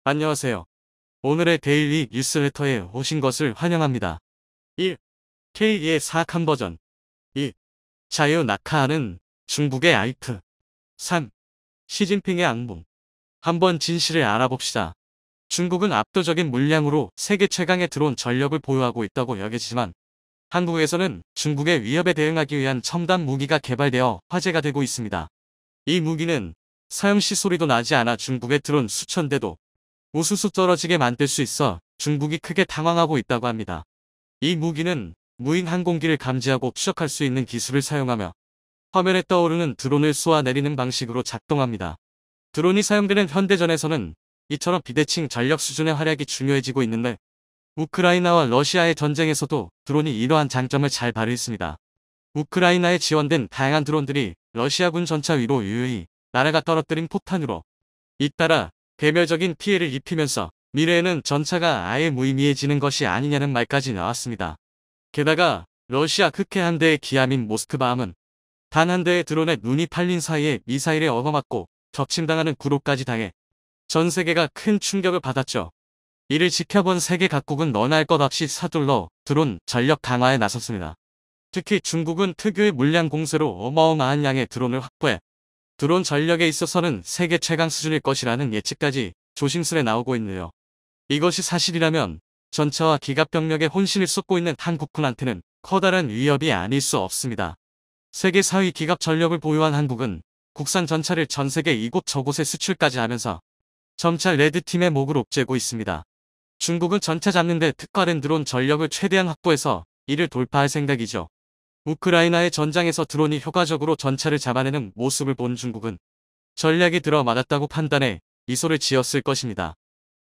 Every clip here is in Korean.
안녕하세요. 오늘의 데일리 뉴스레터에 오신 것을 환영합니다. 1. K의 사악한 버전. 2. 자유 낙하하는 중국의 아이프. 3. 시진핑의 악몽. 한번 진실을 알아봅시다. 중국은 압도적인 물량으로 세계 최강의 드론 전력을 보유하고 있다고 여겨지지만 한국에서는 중국의 위협에 대응하기 위한 첨단 무기가 개발되어 화제가 되고 있습니다. 이 무기는 사용 시 소리도 나지 않아 중국의 드론 수천 대도 우수수 떨어지게 만들 수 있어 중국이 크게 당황하고 있다고 합니다. 이 무기는 무인 항공기를 감지하고 추적할 수 있는 기술을 사용하며 화면에 떠오르는 드론을 쏘아내리는 방식으로 작동합니다. 드론이 사용되는 현대전에서는 이처럼 비대칭 전력 수준의 활약이 중요해지고 있는데 우크라이나와 러시아의 전쟁에서도 드론이 이러한 장점을 잘 발휘했습니다. 우크라이나에 지원된 다양한 드론들이 러시아군 전차 위로 유유히 날아가 떨어뜨린 포탄으로 잇따라 괴멸적인 피해를 입히면서 미래에는 전차가 아예 무의미해지는 것이 아니냐는 말까지 나왔습니다. 게다가 러시아 흑해 한 대의 기함인 모스크바함은 단 한 대의 드론에 눈이 팔린 사이에 미사일에 얻어맞고 격침당하는 구로까지 당해 전 세계가 큰 충격을 받았죠. 이를 지켜본 세계 각국은 너나 할 것 없이 서둘러 드론 전력 강화에 나섰습니다. 특히 중국은 특유의 물량 공세로 어마어마한 양의 드론을 확보해 드론 전력에 있어서는 세계 최강 수준일 것이라는 예측까지 조심스레 나오고 있네요. 이것이 사실이라면 전차와 기갑병력에 혼신을 쏟고 있는 한국군한테는 커다란 위협이 아닐 수 없습니다. 세계 4위 기갑 전력을 보유한 한국은 국산 전차를 전 세계 이곳저곳에 수출까지 하면서 점차 레드팀의 목을 옥죄고 있습니다. 중국은 전차 잡는 데 특화된 드론 전력을 최대한 확보해서 이를 돌파할 생각이죠. 우크라이나의 전장에서 드론이 효과적으로 전차를 잡아내는 모습을 본 중국은 전략이 들어맞았다고 판단해 미소를 지었을 것입니다.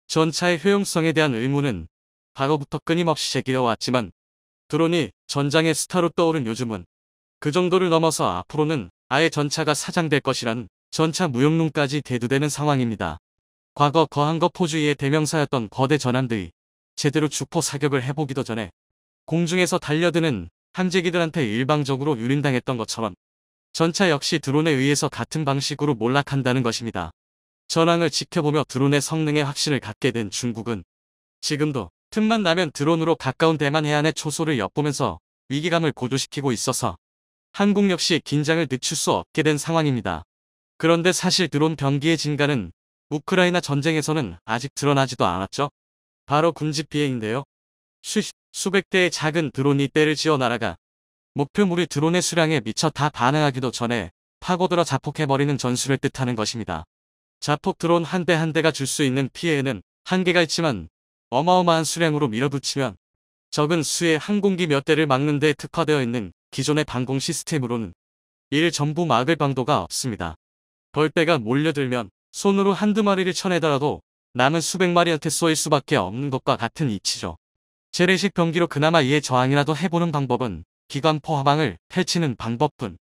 전차의 효용성에 대한 의문은 과거부터 끊임없이 제기되어 왔지만 드론이 전장의 스타로 떠오른 요즘은 그 정도를 넘어서 앞으로는 아예 전차가 사장될 것이란 전차 무용론까지 대두되는 상황입니다. 과거 거한거 포주의의 대명사였던 거대 전함들이 제대로 주포 사격을 해보기도 전에 공중에서 달려드는 함재기들한테 일방적으로 유린당했던 것처럼 전차 역시 드론에 의해서 같은 방식으로 몰락한다는 것입니다. 전황을 지켜보며 드론의 성능에 확신을 갖게 된 중국은 지금도 틈만 나면 드론으로 가까운 대만 해안의 초소를 엿보면서 위기감을 고조시키고 있어서 한국 역시 긴장을 늦출 수 없게 된 상황입니다. 그런데 사실 드론 병기의 증가는 우크라이나 전쟁에서는 아직 드러나지도 않았죠. 바로 군집 비행인데요. 수백 대의 작은 드론이 떼를 지어 날아가 목표물이 드론의 수량에 미쳐 다 반응하기도 전에 파고들어 자폭해버리는 전술을 뜻하는 것입니다. 자폭 드론 한 대 한 대가 줄 수 있는 피해에는 한계가 있지만 어마어마한 수량으로 밀어붙이면 적은 수의 항공기 몇 대를 막는 데 특화되어 있는 기존의 방공 시스템으로는 이를 전부 막을 방도가 없습니다. 벌떼가 몰려들면 손으로 한두 마리를 쳐내더라도 남은 수백 마리한테 쏘일 수밖에 없는 것과 같은 이치죠. 재래식 병기로 그나마 이에 저항이라도 해보는 방법은 기관포 화방을 펼치는 방법뿐.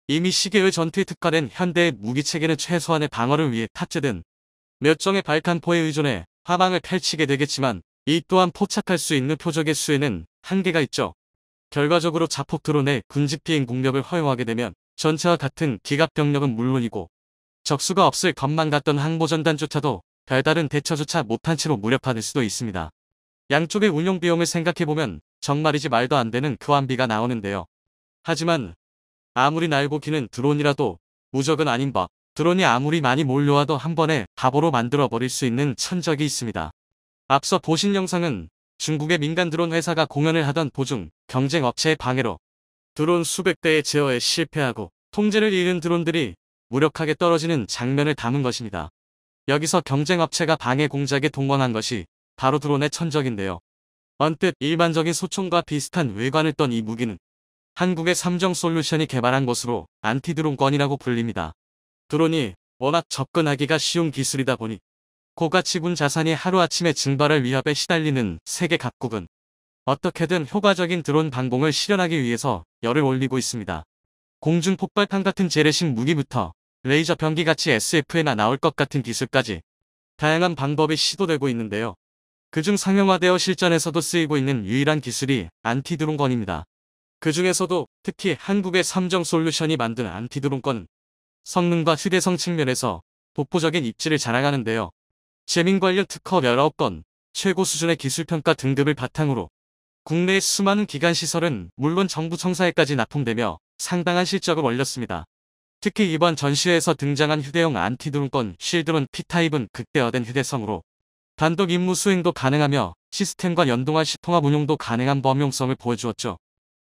이미 시계의 전투에 특화된 현대의 무기체계는 최소한의 방어를 위해 탑재된 몇 정의 발칸포에 의존해 화방을 펼치게 되겠지만 이 또한 포착할 수 있는 표적의 수에는 한계가 있죠. 결과적으로 자폭 드론의 군집비행 공격을 허용하게 되면 전차와 같은 기갑병력은 물론이고 적수가 없을 것만 같던 항모전단조차도 별다른 대처조차 못한 채로 무력화될 수도 있습니다. 양쪽의 운용 비용을 생각해보면 정말이지 말도 안 되는 교환비가 나오는데요. 하지만 아무리 날고 기는 드론이라도 무적은 아닌 법. 드론이 아무리 많이 몰려와도 한 번에 바보로 만들어버릴 수 있는 천적이 있습니다. 앞서 보신 영상은 중국의 민간 드론 회사가 공연을 하던 도중 경쟁 업체의 방해로 드론 수백 대의 제어에 실패하고 통제를 잃은 드론들이 무력하게 떨어지는 장면을 담은 것입니다. 여기서 경쟁 업체가 방해 공작에 동원한 것이 바로 드론의 천적인데요. 언뜻 일반적인 소총과 비슷한 외관을 떤 이 무기는 한국의 삼정솔루션이 개발한 것으로 안티드론권이라고 불립니다. 드론이 워낙 접근하기가 쉬운 기술이다 보니 고가치군 자산이 하루아침에 증발할 위협에 시달리는 세계 각국은 어떻게든 효과적인 드론 방공을 실현하기 위해서 열을 올리고 있습니다. 공중 폭발탄 같은 재래식 무기부터 레이저 병기같이 SF에나 나올 것 같은 기술까지 다양한 방법이 시도되고 있는데요. 그중 상용화되어 실전에서도 쓰이고 있는 유일한 기술이 안티드론건입니다. 그 중에서도 특히 한국의 삼정솔루션이 만든 안티드론건은 성능과 휴대성 측면에서 독보적인 입지를 자랑하는데요. 재민 관련 특허 19건, 최고 수준의 기술평가 등급을 바탕으로 국내의 수많은 기관 시설은 물론 정부 청사에까지 납품되며 상당한 실적을 올렸습니다. 특히 이번 전시회에서 등장한 휴대용 안티드론권 쉴드론 P타입은 극대화된 휴대성으로 단독 임무 수행도 가능하며 시스템과 연동할 시 통합 운용도 가능한 범용성을 보여주었죠.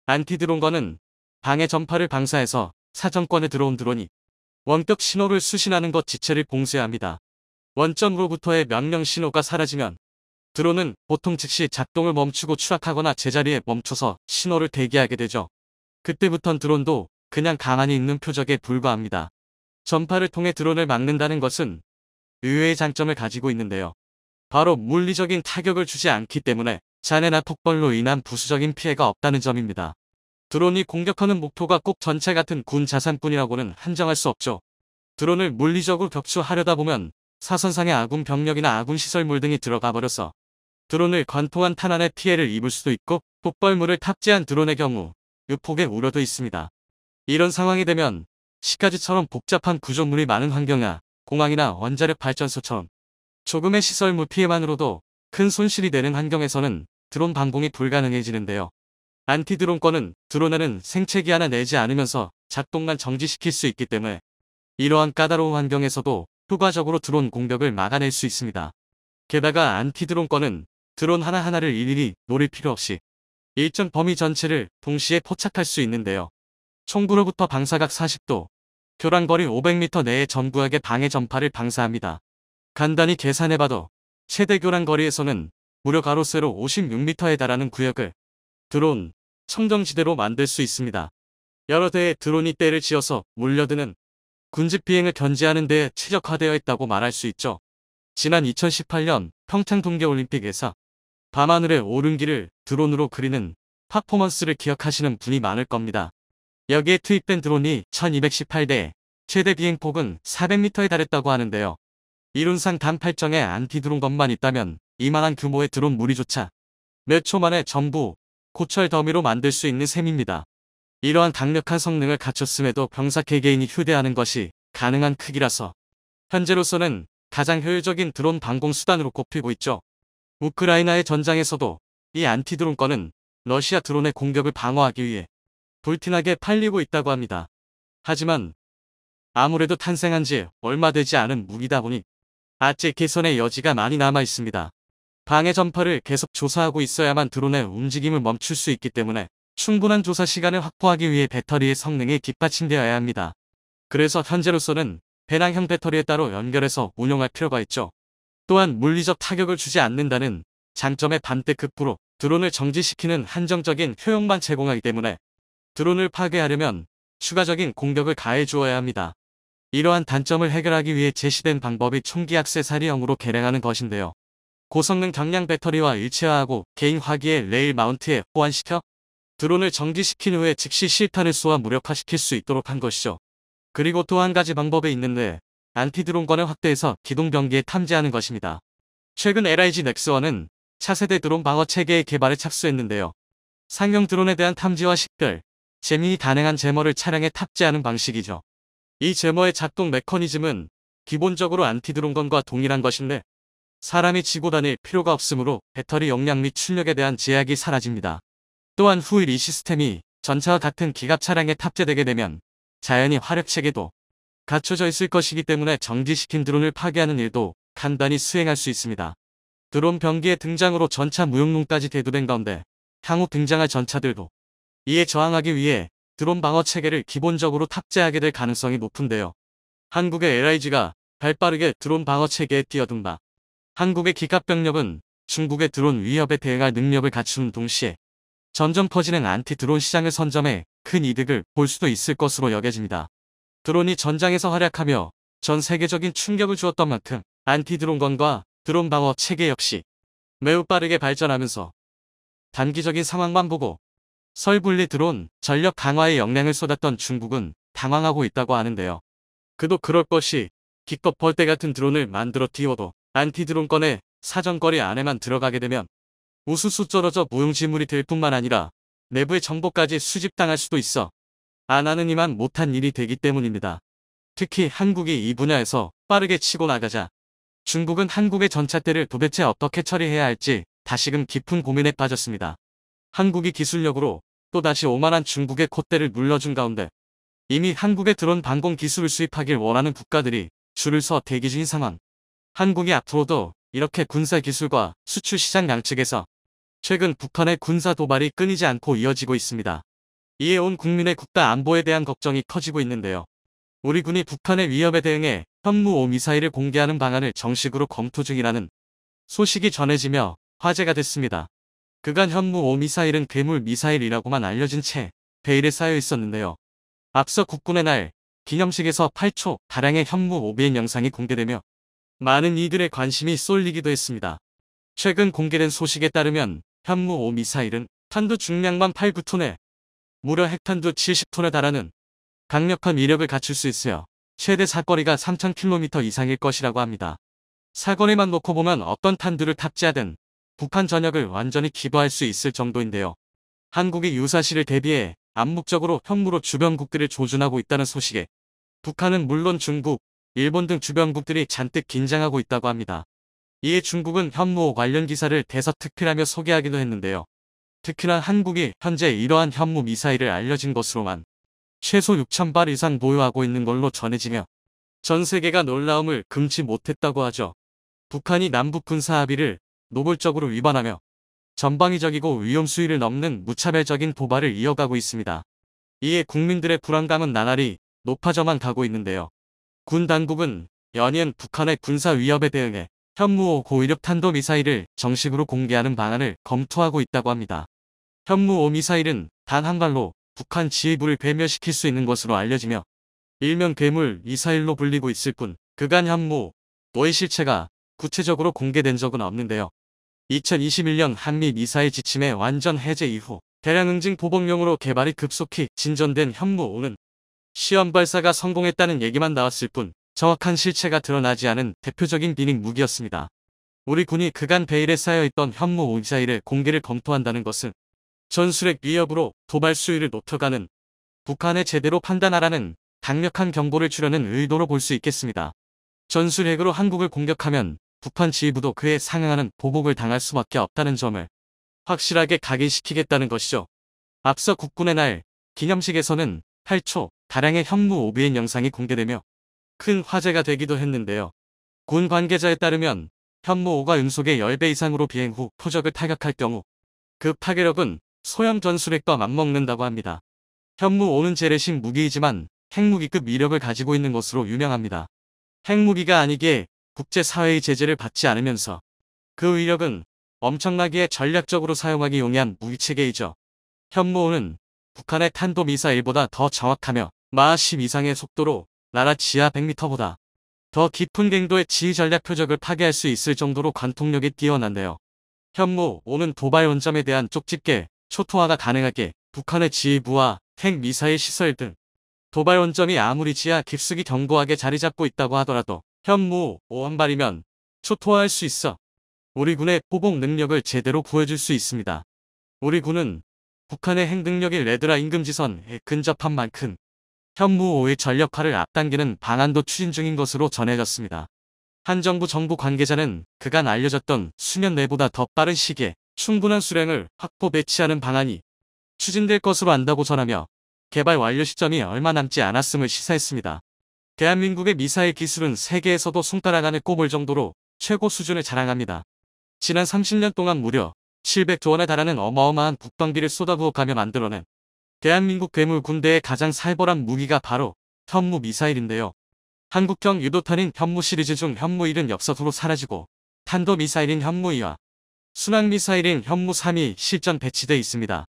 안티드론권은 방해 전파를 방사해서 사정권에 들어온 드론이 원격 신호를 수신하는 것 지체를 봉쇄합니다. 원점으로부터의 명령 신호가 사라지면 드론은 보통 즉시 작동을 멈추고 추락하거나 제자리에 멈춰서 신호를 대기하게 되죠. 그때부턴 드론도 그냥 가만히 있는 표적에 불과합니다. 전파를 통해 드론을 막는다는 것은 의외의 장점을 가지고 있는데요. 바로 물리적인 타격을 주지 않기 때문에 잔해나 폭발로 인한 부수적인 피해가 없다는 점입니다. 드론이 공격하는 목표가 꼭 전체 같은 군 자산뿐이라고는 한정할 수 없죠. 드론을 물리적으로 격추하려다 보면 사선상의 아군 병력이나 아군 시설물 등이 들어가 버려서 드론을 관통한 탄환의 피해를 입을 수도 있고 폭발물을 탑재한 드론의 경우 유폭의 우려도 있습니다. 이런 상황이 되면 시가지처럼 복잡한 구조물이 많은 환경이나 공항이나 원자력 발전소처럼 조금의 시설물 피해만으로도 큰 손실이 되는 환경에서는 드론 방공이 불가능해지는데요. 안티드론권은 드론에는 생체기 하나 내지 않으면서 작동만 정지시킬 수 있기 때문에 이러한 까다로운 환경에서도 효과적으로 드론 공격을 막아낼 수 있습니다. 게다가 안티드론권은 드론 하나하나를 일일이 노릴 필요 없이 일정 범위 전체를 동시에 포착할 수 있는데요. 총구로부터 방사각 40도, 교란거리 500m 내의 전 구역의 방해 전파를 방사합니다. 간단히 계산해봐도 최대 교란거리에서는 무려 가로세로 56m에 달하는 구역을 드론 청정지대로 만들 수 있습니다. 여러 대의 드론이 떼를 지어서 몰려드는 군집 비행을 견제하는 데에 최적화되어 있다고 말할 수 있죠. 지난 2018년 평창 동계올림픽에서 밤하늘의 오른기를 드론으로 그리는 퍼포먼스를 기억하시는 분이 많을 겁니다. 여기에 투입된 드론이 1218대, 최대 비행폭은 400m에 달했다고 하는데요. 이론상 단팔정에 안티드론건만 있다면 이만한 규모의 드론 무리조차 몇 초 만에 전부 고철 더미로 만들 수 있는 셈입니다. 이러한 강력한 성능을 갖췄음에도 병사 개개인이 휴대하는 것이 가능한 크기라서 현재로서는 가장 효율적인 드론 방공 수단으로 꼽히고 있죠. 우크라이나의 전장에서도 이 안티드론건은 러시아 드론의 공격을 방어하기 위해 불티나게 팔리고 있다고 합니다. 하지만 아무래도 탄생한 지 얼마 되지 않은 무기다 보니 아직 개선의 여지가 많이 남아 있습니다. 방해 전파를 계속 조사하고 있어야만 드론의 움직임을 멈출 수 있기 때문에 충분한 조사 시간을 확보하기 위해 배터리의 성능이 뒷받침되어야 합니다. 그래서 현재로서는 배낭형 배터리에 따로 연결해서 운용할 필요가 있죠. 또한 물리적 타격을 주지 않는다는 장점의 반대 극부로 드론을 정지시키는 한정적인 효용만 제공하기 때문에 드론을 파괴하려면 추가적인 공격을 가해 주어야 합니다. 이러한 단점을 해결하기 위해 제시된 방법이 총기 액세서리형으로 개량하는 것인데요. 고성능 경량 배터리와 일체화하고 개인 화기의 레일 마운트에 호환시켜 드론을 정지시킨 후에 즉시 실탄을 쏘아 무력화시킬 수 있도록 한 것이죠. 그리고 또 한 가지 방법이 있는데 안티드론권을 확대해서 기동병기에 탐지하는 것입니다. 최근 LIG 넥스1은 차세대 드론 방어 체계의 개발에 착수했는데요. 상용 드론에 대한 탐지와 식별, 재민이 가능한 제머를 차량에 탑재하는 방식이죠. 이 제머의 작동 메커니즘은 기본적으로 안티드론건과 동일한 것인데 사람이 지고 다닐 필요가 없으므로 배터리 용량 및 출력에 대한 제약이 사라집니다. 또한 후일 이 시스템이 전차와 같은 기갑 차량에 탑재되게 되면 자연히 화력체계도 갖춰져 있을 것이기 때문에 정지시킨 드론을 파괴하는 일도 간단히 수행할 수 있습니다. 드론 병기의 등장으로 전차 무용론까지 대두된 가운데 향후 등장할 전차들도 이에 저항하기 위해 드론 방어 체계를 기본적으로 탑재하게 될 가능성이 높은데요. 한국의 LIG가 발빠르게 드론 방어 체계에 뛰어든다. 한국의 기갑병력은 중국의 드론 위협에 대응할 능력을 갖추는 동시에 점점 커지는 안티드론 시장을 선점해 큰 이득을 볼 수도 있을 것으로 여겨집니다. 드론이 전장에서 활약하며 전 세계적인 충격을 주었던 만큼 안티드론건과 드론 방어 체계 역시 매우 빠르게 발전하면서 단기적인 상황만 보고 설분리 드론 전력 강화에 역량을 쏟았던 중국은 당황하고 있다고 하는데요. 그도 그럴 것이 기껏 벌떼 같은 드론을 만들어 띄워도 안티드론건의 사정거리 안에만 들어가게 되면 우수수 쩔어져 무용지물이 될 뿐만 아니라 내부의 정보까지 수집당할 수도 있어 안 하는 이만 못한 일이 되기 때문입니다. 특히 한국이 이 분야에서 빠르게 치고 나가자 중국은 한국의 전차대를 도대체 어떻게 처리해야 할지 다시금 깊은 고민에 빠졌습니다. 한국이 기술력으로 또다시 오만한 중국의 콧대를 눌러준 가운데 이미 한국에 드론 방공 기술을 수입하길 원하는 국가들이 줄을 서 대기 중인 상황. 한국이 앞으로도 이렇게 군사 기술과 수출 시장 양측에서 최근 북한의 군사 도발이 끊이지 않고 이어지고 있습니다. 이에 온 국민의 국가 안보에 대한 걱정이 커지고 있는데요. 우리 군이 북한의 위협에 대응해 현무5 미사일을 공개하는 방안을 정식으로 검토 중이라는 소식이 전해지며 화제가 됐습니다. 그간 현무5 미사일은 괴물 미사일이라고만 알려진 채 베일에 쌓여 있었는데요. 앞서 국군의 날 기념식에서 8초 가량의 현무5 비행 영상이 공개되며 많은 이들의 관심이 쏠리기도 했습니다. 최근 공개된 소식에 따르면 현무5 미사일은 탄두 중량만 8, 9톤에 무려 핵탄두 70톤에 달하는 강력한 위력을 갖출 수 있으며 최대 사거리가 3000km 이상일 것이라고 합니다. 사거리만 놓고 보면 어떤 탄두를 탑재하든 북한 전역을 완전히 기부할 수 있을 정도인데요. 한국이 유사시를 대비해 암묵적으로 현무로 주변국들을 조준하고 있다는 소식에 북한은 물론 중국, 일본 등 주변국들이 잔뜩 긴장하고 있다고 합니다. 이에 중국은 현무 관련 기사를 대서특필하며 소개하기도 했는데요. 특히나 한국이 현재 이러한 현무 미사일을 알려진 것으로만 최소 6000발 이상 보유하고 있는 걸로 전해지며 전 세계가 놀라움을 금치 못했다고 하죠. 북한이 남북 군사 합의를 노골적으로 위반하며 전방위적이고 위험 수위를 넘는 무차별적인 도발을 이어가고 있습니다. 이에 국민들의 불안감은 나날이 높아져만 가고 있는데요. 군 당국은 연이은 북한의 군사 위협에 대응해 현무5 고위력 탄도미사일을 정식으로 공개하는 방안을 검토하고 있다고 합니다. 현무5 미사일은 단 한 발로 북한 지휘부를 괴멸시킬 수 있는 것으로 알려지며 일명 괴물 미사일로 불리고 있을 뿐 그간 현무5의 실체가 구체적으로 공개된 적은 없는데요. 2021년 한미 미사일 지침의 완전 해제 이후 대량 응징 보복용으로 개발이 급속히 진전된 현무5는 시험 발사가 성공했다는 얘기만 나왔을 뿐 정확한 실체가 드러나지 않은 대표적인 비닉 무기였습니다. 우리 군이 그간 베일에 쌓여있던 현무5 미사일의 공개를 검토한다는 것은 전술핵 위협으로 도발 수위를 높여가는 북한에 제대로 판단하라는 강력한 경고를 주려는 의도로 볼 수 있겠습니다. 전술핵으로 한국을 공격하면 북한 지휘부도 그에 상응하는 보복을 당할 수밖에 없다는 점을 확실하게 각인시키겠다는 것이죠. 앞서 국군의 날 기념식에서는 8초 가량의 현무5 비행 영상이 공개되며 큰 화제가 되기도 했는데요. 군 관계자에 따르면 현무5가 음속의 10배 이상으로 비행 후 표적을 타격할 경우 그 파괴력은 소형 전술핵과 맞먹는다고 합니다. 현무5는 재래식 무기이지만 핵무기급 위력을 가지고 있는 것으로 유명합니다. 핵무기가 아니기에 국제사회의 제재를 받지 않으면서 그 위력은 엄청나기에 전략적으로 사용하기 용이한 무기체계이죠. 현무5는 북한의 탄도미사일보다 더 정확하며 마하 10 이상의 속도로 나라 지하 100m보다 더 깊은 갱도의 지휘전략 표적을 파괴할 수 있을 정도로 관통력이 뛰어난데요. 현무5는 도발 원점에 대한 쪽집게, 초토화가 가능하게 북한의 지휘부와 핵 미사일 시설 등 도발 원점이 아무리 지하 깊숙이 견고하게 자리 잡고 있다고 하더라도 현무5 한 발이면 초토화할 수 있어 우리 군의 포복 능력을 제대로 보여줄 수 있습니다. 우리 군은 북한의 핵 능력이 레드라 임금지선에 근접한 만큼 현무5의 전력화를 앞당기는 방안도 추진 중인 것으로 전해졌습니다. 한 정부 관계자는 그간 알려졌던 수년 내보다 더 빠른 시기에 충분한 수량을 확보 배치하는 방안이 추진될 것으로 안다고 전하며 개발 완료 시점이 얼마 남지 않았음을 시사했습니다. 대한민국의 미사일 기술은 세계에서도 손가락 안에 꼽을 정도로 최고 수준을 자랑합니다. 지난 30년 동안 무려 700조 원에 달하는 어마어마한 국방비를 쏟아부어가며 만들어낸 대한민국 괴물 군대의 가장 살벌한 무기가 바로 현무 미사일인데요. 한국형 유도탄인 현무 시리즈 중 현무1은 역사도로 사라지고 탄도미사일인 현무2와 순항미사일인 현무3이 실전 배치돼 있습니다.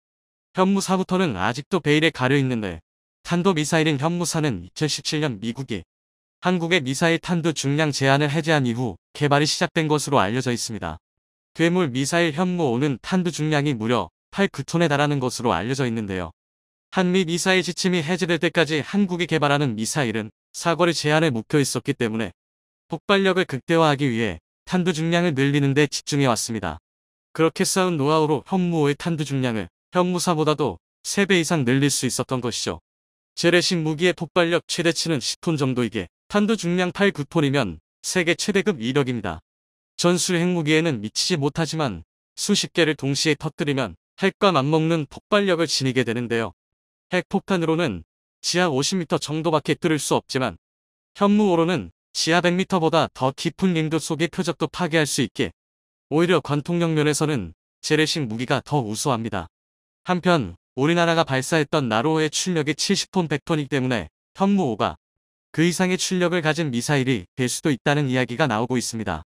현무4부터는 아직도 베일에 가려 있는데 탄도미사일인 현무4는 2017년 미국이 한국의 미사일 탄두 중량 제한을 해제한 이후 개발이 시작된 것으로 알려져 있습니다. 괴물 미사일 현무5는 탄두 중량이 무려 8, 9톤에 달하는 것으로 알려져 있는데요. 한미 미사일 지침이 해제될 때까지 한국이 개발하는 미사일은 사거리 제한에 묶여 있었기 때문에 폭발력을 극대화하기 위해 탄두 중량을 늘리는 데 집중해왔습니다. 그렇게 쌓은 노하우로 현무5의 탄두 중량을 현무4보다도 3배 이상 늘릴 수 있었던 것이죠. 재래식 무기의 폭발력 최대치는 10톤 정도이기에 탄두 중량 8, 9톤이면 세계 최대급 이력입니다. 전술 핵무기에는 미치지 못하지만 수십 개를 동시에 터뜨리면 핵과 맞먹는 폭발력을 지니게 되는데요. 핵폭탄으로는 지하 50m 정도밖에 뚫을 수 없지만 현무호로는 지하 100m보다 더 깊은 링도 속의 표적도 파괴할 수 있게 오히려 관통력 면에서는 재래식 무기가 더 우수합니다. 한편 우리나라가 발사했던 나로호의 출력이 70톤 100톤이기 때문에 현무5가 그 이상의 출력을 가진 미사일이 될 수도 있다는 이야기가 나오고 있습니다.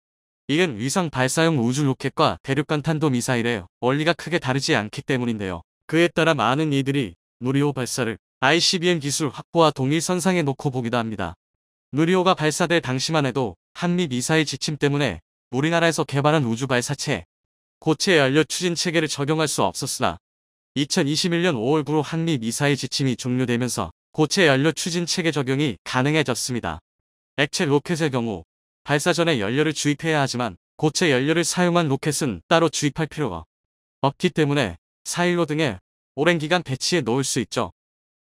이는 위성 발사용 우주 로켓과 대륙간 탄도 미사일의 원리가 크게 다르지 않기 때문인데요. 그에 따라 많은 이들이 누리호 발사를 ICBM 기술 확보와 동일선상에 놓고 보기도 합니다. 누리호가 발사될 당시만 해도 한미 미사일 지침 때문에 우리나라에서 개발한 우주 발사체 고체 연료 추진 체계를 적용할 수 없었으나 2021년 5월부로 한미 미사일 지침이 종료되면서 고체 연료 추진 체계 적용이 가능해졌습니다. 액체 로켓의 경우 발사 전에 연료를 주입해야 하지만 고체 연료를 사용한 로켓은 따로 주입할 필요가 없기 때문에 사일로 등에 오랜 기간 배치해 놓을 수 있죠.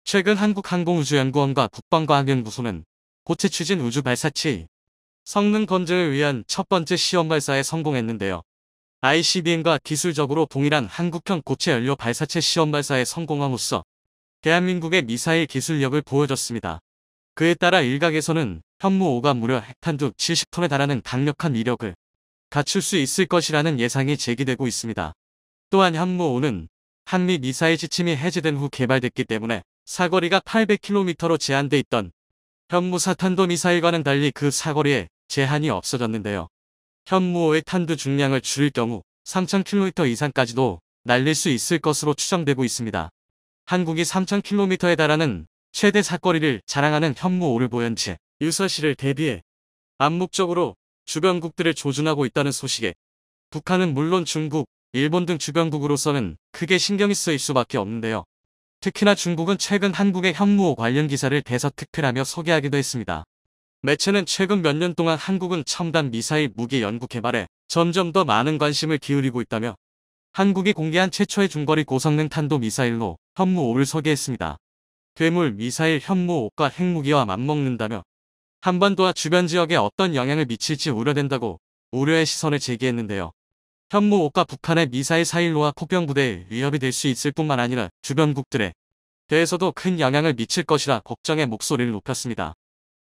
최근 한국항공우주연구원과 국방과학연구소는 고체 추진 우주 발사체 성능 검증을 위한 첫 번째 시험 발사에 성공했는데요. ICBM과 기술적으로 동일한 한국형 고체 연료 발사체 시험 발사에 성공함으로써 대한민국의 미사일 기술력을 보여줬습니다. 그에 따라 일각에서는 현무5가 무려 핵탄두 70톤에 달하는 강력한 위력을 갖출 수 있을 것이라는 예상이 제기되고 있습니다. 또한 현무5는 한미 미사일 지침이 해제된 후 개발됐기 때문에 사거리가 800km로 제한돼 있던 현무4 탄도미사일과는 달리 그 사거리에 제한이 없어졌는데요. 현무5의 탄두 중량을 줄일 경우 3000km 이상까지도 날릴 수 있을 것으로 추정되고 있습니다. 한국이 3000km에 달하는 최대 사거리를 자랑하는 현무5를 보연 채 유사시를 대비해 암묵적으로 주변국들을 조준하고 있다는 소식에 북한은 물론 중국, 일본 등 주변국으로서는 크게 신경이 쓰일 수밖에 없는데요. 특히나 중국은 최근 한국의 현무5 관련 기사를 대서특필하며 소개하기도 했습니다. 매체는 최근 몇 년 동안 한국은 첨단 미사일 무기 연구 개발에 점점 더 많은 관심을 기울이고 있다며 한국이 공개한 최초의 중거리 고성능 탄도 미사일로 현무5를 소개했습니다. 괴물 미사일 현무5가 핵무기와 맞먹는다며 한반도와 주변 지역에 어떤 영향을 미칠지 우려된다고 우려의 시선을 제기했는데요. 현무5가 북한의 미사일 사일로와 폭병부대에 위협이 될 수 있을 뿐만 아니라 주변국들에 대해서도 큰 영향을 미칠 것이라 걱정의 목소리를 높였습니다.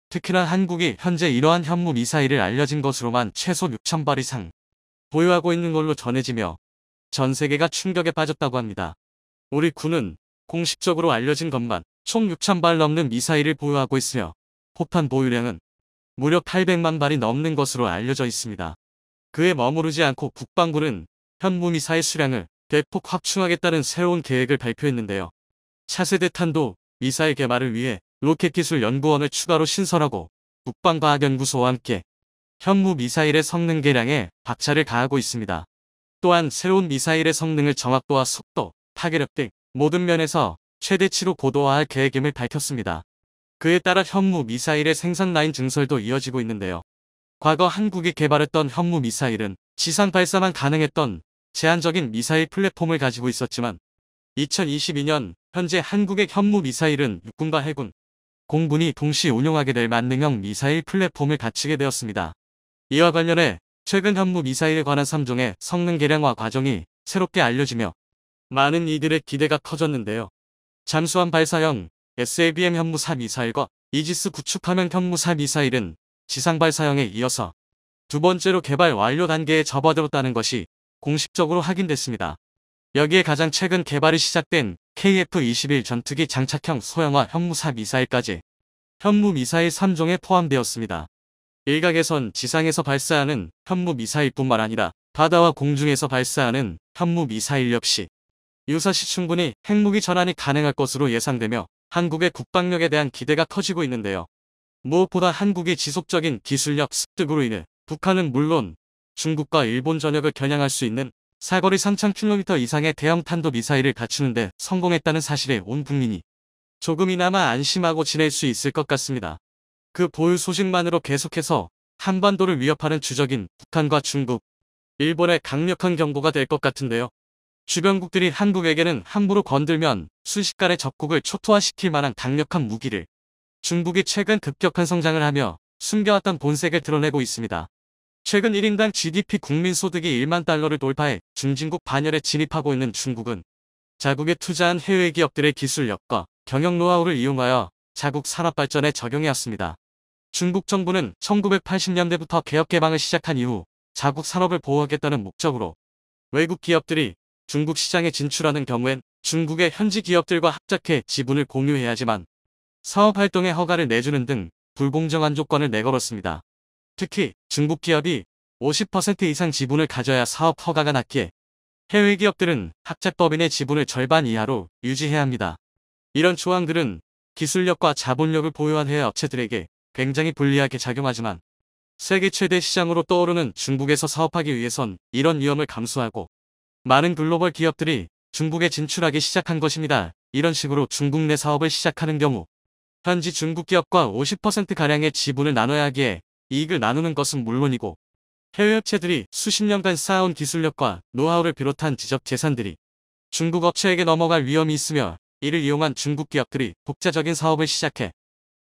특히나 한국이 현재 이러한 현무 미사일을 알려진 것으로만 최소 6,000발 이상 보유하고 있는 걸로 전해지며 전 세계가 충격에 빠졌다고 합니다. 우리 군은 공식적으로 알려진 것만 총 6,000발 넘는 미사일을 보유하고 있으며 포탄 보유량은 무려 800만 발이 넘는 것으로 알려져 있습니다. 그에 머무르지 않고 국방부는 현무 미사일 수량을 대폭 확충하겠다는 새로운 계획을 발표했는데요. 차세대 탄도 미사일 개발을 위해 로켓기술연구원을 추가로 신설하고 국방과학연구소와 함께 현무 미사일의 성능 개량에 박차를 가하고 있습니다. 또한 새로운 미사일의 성능을 정확도와 속도, 파괴력 등 모든 면에서 최대치로 고도화할 계획임을 밝혔습니다. 그에 따라 현무 미사일의 생산 라인 증설도 이어지고 있는데요. 과거 한국이 개발했던 현무 미사일은 지상 발사만 가능했던 제한적인 미사일 플랫폼을 가지고 있었지만 2022년 현재 한국의 현무 미사일은 육군과 해군, 공군이 동시 운용하게 될 만능형 미사일 플랫폼을 갖추게 되었습니다. 이와 관련해 최근 현무 미사일에 관한 3종의 성능 개량화 과정이 새롭게 알려지며 많은 이들의 기대가 커졌는데요. 잠수함 발사형 SLBM 현무4 미사일과 이지스 구축함형 현무4 미사일은 지상 발사형에 이어서 두 번째로 개발 완료 단계에 접어들었다는 것이 공식적으로 확인됐습니다. 여기에 가장 최근 개발이 시작된 KF-21 전투기 장착형 소형화 현무4 미사일까지 현무 미사일 3종에 포함되었습니다. 일각에선 지상에서 발사하는 현무 미사일뿐만 아니라 바다와 공중에서 발사하는 현무 미사일 역시 유사시 충분히 핵무기 전환이 가능할 것으로 예상되며 한국의 국방력에 대한 기대가 커지고 있는데요. 무엇보다 한국의 지속적인 기술력 습득으로 인해 북한은 물론 중국과 일본 전역을 겨냥할 수 있는 사거리 3000km 이상의 대형 탄도 미사일을 갖추는데 성공했다는 사실에 온 국민이 조금이나마 안심하고 지낼 수 있을 것 같습니다. 그 보유 소식만으로 계속해서 한반도를 위협하는 주적인 북한과 중국, 일본의 강력한 경고가 될 것 같은데요. 주변국들이 한국에게는 함부로 건들면 순식간에 적국을 초토화시킬 만한 강력한 무기를 중국이 최근 급격한 성장을 하며 숨겨왔던 본색을 드러내고 있습니다. 최근 1인당 GDP 국민소득이 1만 달러를 돌파해 중진국 반열에 진입하고 있는 중국은 자국에 투자한 해외 기업들의 기술력과 경영 노하우를 이용하여 자국 산업 발전에 적용해왔습니다. 중국 정부는 1980년대부터 개혁 개방을 시작한 이후 자국 산업을 보호하겠다는 목적으로 외국 기업들이 중국 시장에 진출하는 경우엔 중국의 현지 기업들과 합작해 지분을 공유해야지만 사업 활동에 허가를 내주는 등 불공정한 조건을 내걸었습니다. 특히 중국 기업이 50% 이상 지분을 가져야 사업 허가가 났기에 해외 기업들은 합작법인의 지분을 절반 이하로 유지해야 합니다. 이런 조항들은 기술력과 자본력을 보유한 해외 업체들에게 굉장히 불리하게 작용하지만 세계 최대 시장으로 떠오르는 중국에서 사업하기 위해선 이런 위험을 감수하고 많은 글로벌 기업들이 중국에 진출하기 시작한 것입니다. 이런 식으로 중국 내 사업을 시작하는 경우 현지 중국 기업과 50%가량의 지분을 나눠야 하기에 이익을 나누는 것은 물론이고 해외 업체들이 수십 년간 쌓아온 기술력과 노하우를 비롯한 지적 재산들이 중국 업체에게 넘어갈 위험이 있으며 이를 이용한 중국 기업들이 독자적인 사업을 시작해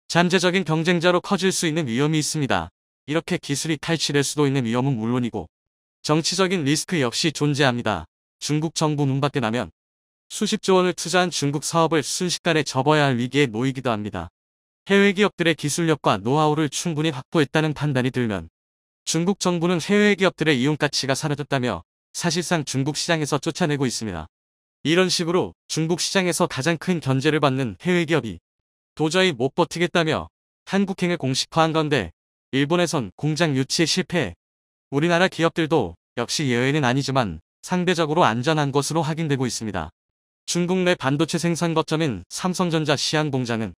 잠재적인 경쟁자로 커질 수 있는 위험이 있습니다. 이렇게 기술이 탈취될 수도 있는 위험은 물론이고 정치적인 리스크 역시 존재합니다. 중국 정부 눈밖에 나면 수십조 원을 투자한 중국 사업을 순식간에 접어야 할 위기에 놓이기도 합니다. 해외 기업들의 기술력과 노하우를 충분히 확보했다는 판단이 들면 중국 정부는 해외 기업들의 이용 가치가 사라졌다며 사실상 중국 시장에서 쫓아내고 있습니다. 이런 식으로 중국 시장에서 가장 큰 견제를 받는 해외 기업이 도저히 못 버티겠다며 한국행을 공식화한 건데 일본에선 공장 유치에 실패해 우리나라 기업들도 역시 예외는 아니지만 상대적으로 안전한 것으로 확인되고 있습니다. 중국 내 반도체 생산 거점인 삼성전자 시안 공장은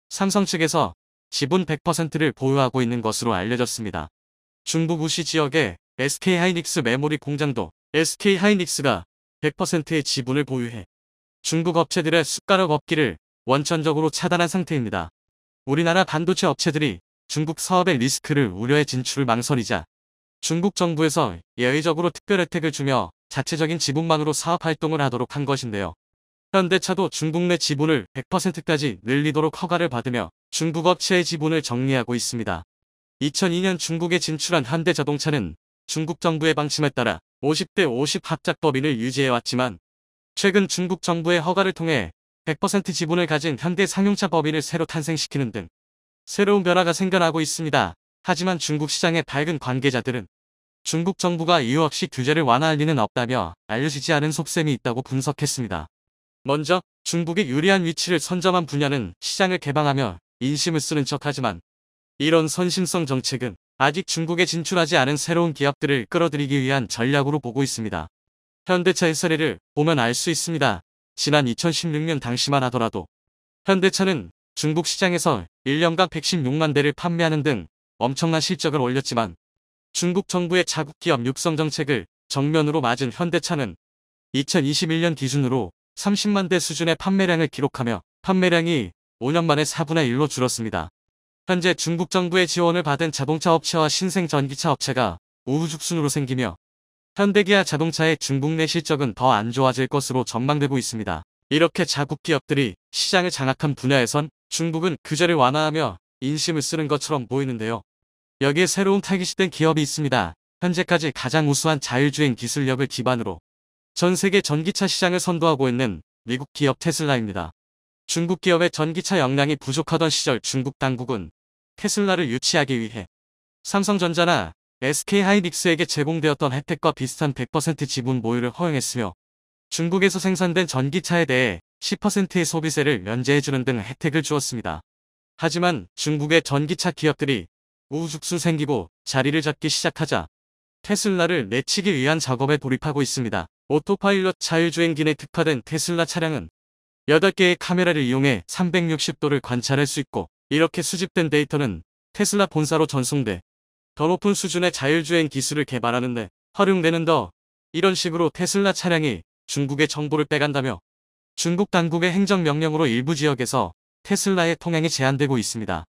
삼성 측에서 지분 100%를 보유하고 있는 것으로 알려졌습니다. 중국 우시 지역의 SK하이닉스 메모리 공장도 SK하이닉스가 100%의 지분을 보유해 중국 업체들의 숟가락 엎기를 원천적으로 차단한 상태입니다. 우리나라 반도체 업체들이 중국 사업의 리스크를 우려해 진출을 망설이자 중국 정부에서 예외적으로 특별 혜택을 주며 자체적인 지분만으로 사업 활동을 하도록 한 것인데요. 현대차도 중국 내 지분을 100%까지 늘리도록 허가를 받으며 중국 업체의 지분을 정리하고 있습니다. 2002년 중국에 진출한 현대자동차는 중국 정부의 방침에 따라 50대 50 합작법인을 유지해왔지만 최근 중국 정부의 허가를 통해 100% 지분을 가진 현대 상용차 법인을 새로 탄생시키는 등 새로운 변화가 생겨나고 있습니다. 하지만 중국 시장의 밝은 관계자들은 중국 정부가 이유 없이 규제를 완화할 리는 없다며 알려지지 않은 속셈이 있다고 분석했습니다. 먼저 중국의 유리한 위치를 선점한 분야는 시장을 개방하며 인심을 쓰는 척하지만 이런 선심성 정책은 아직 중국에 진출하지 않은 새로운 기업들을 끌어들이기 위한 전략으로 보고 있습니다. 현대차의 사례를 보면 알 수 있습니다. 지난 2016년 당시만 하더라도 현대차는 중국 시장에서 1년간 116만 대를 판매하는 등 엄청난 실적을 올렸지만 중국 정부의 자국 기업 육성 정책을 정면으로 맞은 현대차는 2021년 기준으로 30만 대 수준의 판매량을 기록하며 판매량이 5년 만에 4분의 1로 줄었습니다. 현재 중국 정부의 지원을 받은 자동차 업체와 신생 전기차 업체가 우후죽순으로 생기며 현대기아 자동차의 중국 내 실적은 더 안 좋아질 것으로 전망되고 있습니다. 이렇게 자국 기업들이 시장을 장악한 분야에선 중국은 규제를 완화하며 인심을 쓰는 것처럼 보이는데요. 여기에 새로운 타깃이 기업이 있습니다. 현재까지 가장 우수한 자율주행 기술력을 기반으로 전 세계 전기차 시장을 선도하고 있는 미국 기업 테슬라입니다. 중국 기업의 전기차 역량이 부족하던 시절 중국 당국은 테슬라를 유치하기 위해 삼성전자나 SK하이닉스에게 제공되었던 혜택과 비슷한 100% 지분 보유를 허용했으며 중국에서 생산된 전기차에 대해 10%의 소비세를 면제해주는 등 혜택을 주었습니다. 하지만 중국의 전기차 기업들이 우후죽순 생기고 자리를 잡기 시작하자 테슬라를 내치기 위한 작업에 돌입하고 있습니다. 오토파일럿 자율주행기에 특화된 테슬라 차량은 8개의 카메라를 이용해 360도를 관찰할 수 있고 이렇게 수집된 데이터는 테슬라 본사로 전송돼 더 높은 수준의 자율주행 기술을 개발하는 데 활용되는 더 이런 식으로 테슬라 차량이 중국의 정보를 빼간다며 중국 당국의 행정명령으로 일부 지역에서 테슬라의 통행이 제한되고 있습니다.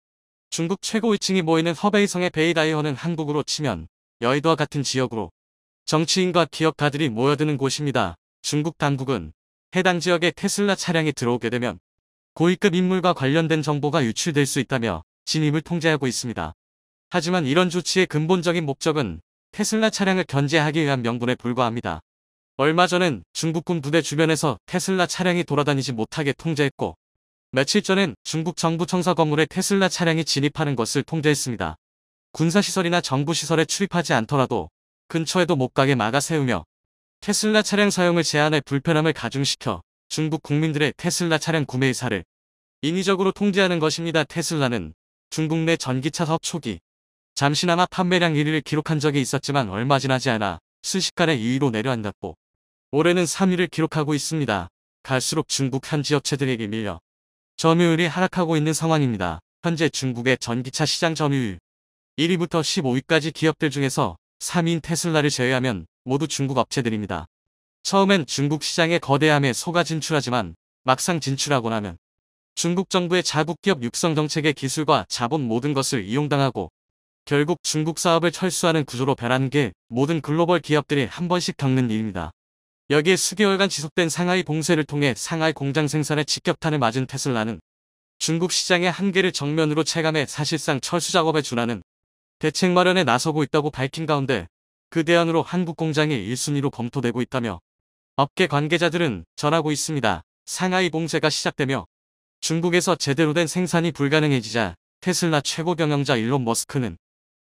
중국 최고 위층이 모이는 허베이성의 베이다이어는 한국으로 치면 여의도와 같은 지역으로 정치인과 기업가들이 모여드는 곳입니다. 중국 당국은 해당 지역에 테슬라 차량이 들어오게 되면 고위급 인물과 관련된 정보가 유출될 수 있다며 진입을 통제하고 있습니다. 하지만 이런 조치의 근본적인 목적은 테슬라 차량을 견제하기 위한 명분에 불과합니다. 얼마 전엔 중국군 부대 주변에서 테슬라 차량이 돌아다니지 못하게 통제했고, 며칠 전엔 중국 정부 청사 건물에 테슬라 차량이 진입하는 것을 통제했습니다. 군사시설이나 정부시설에 출입하지 않더라도 근처에도 못 가게 막아 세우며 테슬라 차량 사용을 제한해 불편함을 가중시켜 중국 국민들의 테슬라 차량 구매 의사를 인위적으로 통제하는 것입니다. 테슬라는 중국 내 전기차 사업 초기 잠시나마 판매량 1위를 기록한 적이 있었지만 얼마 지나지 않아 순식간에 2위로 내려앉았고 올해는 3위를 기록하고 있습니다. 갈수록 중국 현지 업체들에게 밀려 점유율이 하락하고 있는 상황입니다. 현재 중국의 전기차 시장 점유율 1위부터 15위까지 기업들 중에서 3위인 테슬라를 제외하면 모두 중국 업체들입니다. 처음엔 중국 시장의 거대함에 속아 진출하지만 막상 진출하고 나면 중국 정부의 자국 기업 육성 정책의 기술과 자본 모든 것을 이용당하고 결국 중국 사업을 철수하는 구조로 변하는 게 모든 글로벌 기업들이 한 번씩 겪는 일입니다. 여기에 수개월간 지속된 상하이 봉쇄를 통해 상하이 공장 생산에 직격탄을 맞은 테슬라는 중국 시장의 한계를 정면으로 체감해 사실상 철수 작업에 준하는 대책 마련에 나서고 있다고 밝힌 가운데 그 대안으로 한국 공장이 1순위로 검토되고 있다며 업계 관계자들은 전하고 있습니다. 상하이 봉쇄가 시작되며 중국에서 제대로 된 생산이 불가능해지자 테슬라 최고 경영자 일론 머스크는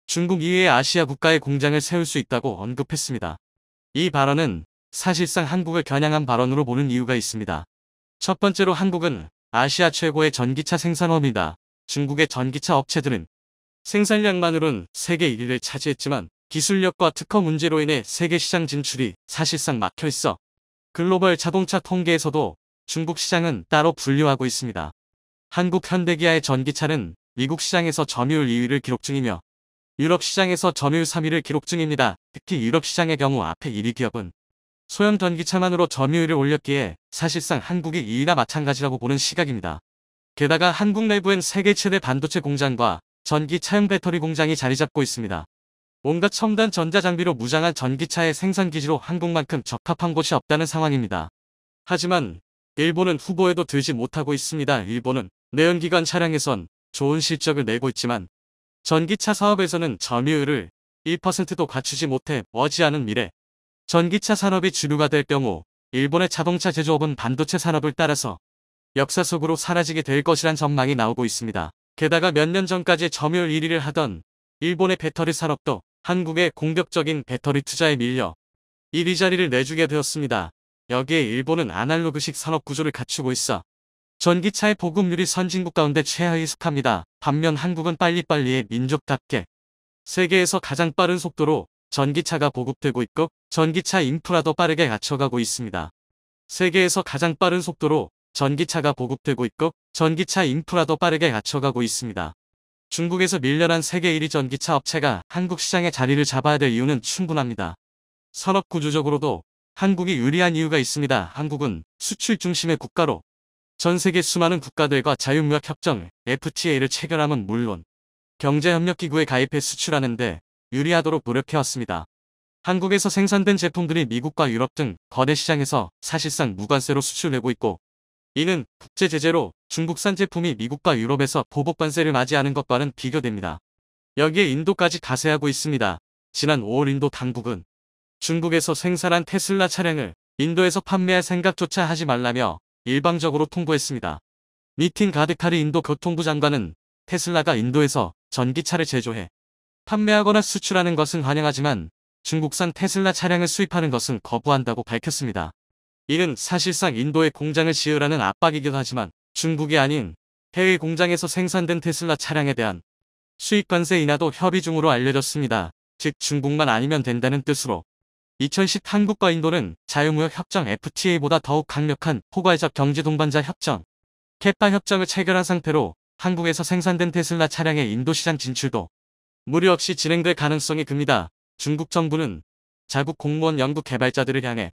중국 이외의 아시아 국가에 공장을 세울 수 있다고 언급했습니다. 이 발언은 사실상 한국을 겨냥한 발언으로 보는 이유가 있습니다. 첫 번째로 한국은 아시아 최고의 전기차 생산업이다. 중국의 전기차 업체들은 생산량만으론 세계 1위를 차지했지만 기술력과 특허 문제로 인해 세계 시장 진출이 사실상 막혀 있어 글로벌 자동차 통계에서도 중국 시장은 따로 분류하고 있습니다. 한국 현대기아의 전기차는 미국 시장에서 점유율 2위를 기록 중이며 유럽 시장에서 점유율 3위를 기록 중입니다. 특히 유럽 시장의 경우 앞에 1위 기업은 소형 전기차만으로 점유율을 올렸기에 사실상 한국이 2위나 마찬가지라고 보는 시각입니다. 게다가 한국 내부엔 세계 최대 반도체 공장과 전기차용 배터리 공장이 자리 잡고 있습니다. 온갖 첨단 전자장비로 무장한 전기차의 생산기지로 한국만큼 적합한 곳이 없다는 상황입니다. 하지만 일본은 후보에도 들지 못하고 있습니다. 일본은 내연기관 차량에선 좋은 실적을 내고 있지만 전기차 사업에서는 점유율을 1%도 갖추지 못해 머지않은 미래 전기차 산업이 주류가 될 경우 일본의 자동차 제조업은 반도체 산업을 따라서 역사 속으로 사라지게 될 것이란 전망이 나오고 있습니다. 게다가 몇 년 전까지 점유율 1위를 하던 일본의 배터리 산업도 한국의 공격적인 배터리 투자에 밀려 1위 자리를 내주게 되었습니다. 여기에 일본은 아날로그식 산업 구조를 갖추고 있어 전기차의 보급률이 선진국 가운데 최하위에 속합니다. 반면 한국은 빨리빨리의 민족답게 세계에서 가장 빠른 속도로 전기차가 보급되고 있고 전기차 인프라도 빠르게 갖춰가고 있습니다. 세계에서 가장 빠른 속도로 전기차가 보급되고 있고 전기차 인프라도 빠르게 갖춰가고 있습니다. 중국에서 밀려난 세계 1위 전기차 업체가 한국 시장에 자리를 잡아야 될 이유는 충분합니다. 산업 구조적으로도 한국이 유리한 이유가 있습니다. 한국은 수출 중심의 국가로 전 세계 수많은 국가들과 자유무역협정 FTA를 체결함은 물론 경제협력기구에 가입해 수출하는데 유리하도록 노력해왔습니다. 한국에서 생산된 제품들이 미국과 유럽 등 거대 시장에서 사실상 무관세로 수출되고 있고 이는 국제 제재로 중국산 제품이 미국과 유럽에서 보복관세를 맞이하는 것과는 비교됩니다. 여기에 인도까지 가세하고 있습니다. 지난 5월 인도 당국은 중국에서 생산한 테슬라 차량을 인도에서 판매할 생각조차 하지 말라며 일방적으로 통보했습니다. 니틴 가드카리 인도 교통부 장관은 테슬라가 인도에서 전기차를 제조해 판매하거나 수출하는 것은 환영하지만 중국산 테슬라 차량을 수입하는 것은 거부한다고 밝혔습니다. 이는 사실상 인도에 공장을 지으라는 압박이기도 하지만 중국이 아닌 해외 공장에서 생산된 테슬라 차량에 대한 수입 관세 인하도 협의 중으로 알려졌습니다. 즉 중국만 아니면 된다는 뜻으로 2010 한국과 인도는 자유무역 협정 FTA보다 더욱 강력한 포괄적 경제 동반자 협정 캐파 협정을 체결한 상태로 한국에서 생산된 테슬라 차량의 인도 시장 진출도 무리 없이 진행될 가능성이 큽니다. 중국 정부는 자국 공무원 연구 개발자들을 향해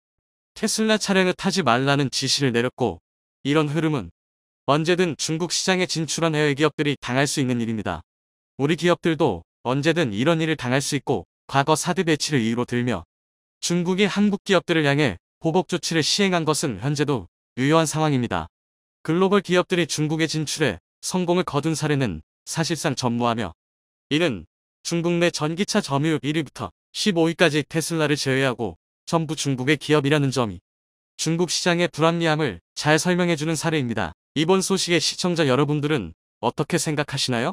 테슬라 차량을 타지 말라는 지시를 내렸고 이런 흐름은 언제든 중국 시장에 진출한 해외 기업들이 당할 수 있는 일입니다. 우리 기업들도 언제든 이런 일을 당할 수 있고 과거 사드 배치를 이유로 들며 중국이 한국 기업들을 향해 보복 조치를 시행한 것은 현재도 유효한 상황입니다. 글로벌 기업들이 중국에 진출해 성공을 거둔 사례는 사실상 전무하며 이는 중국 내 전기차 점유율 1위부터 15위까지 테슬라를 제외하고 전부 중국의 기업이라는 점이 중국 시장의 불합리함을 잘 설명해주는 사례입니다. 이번 소식의 시청자 여러분들은 어떻게 생각하시나요?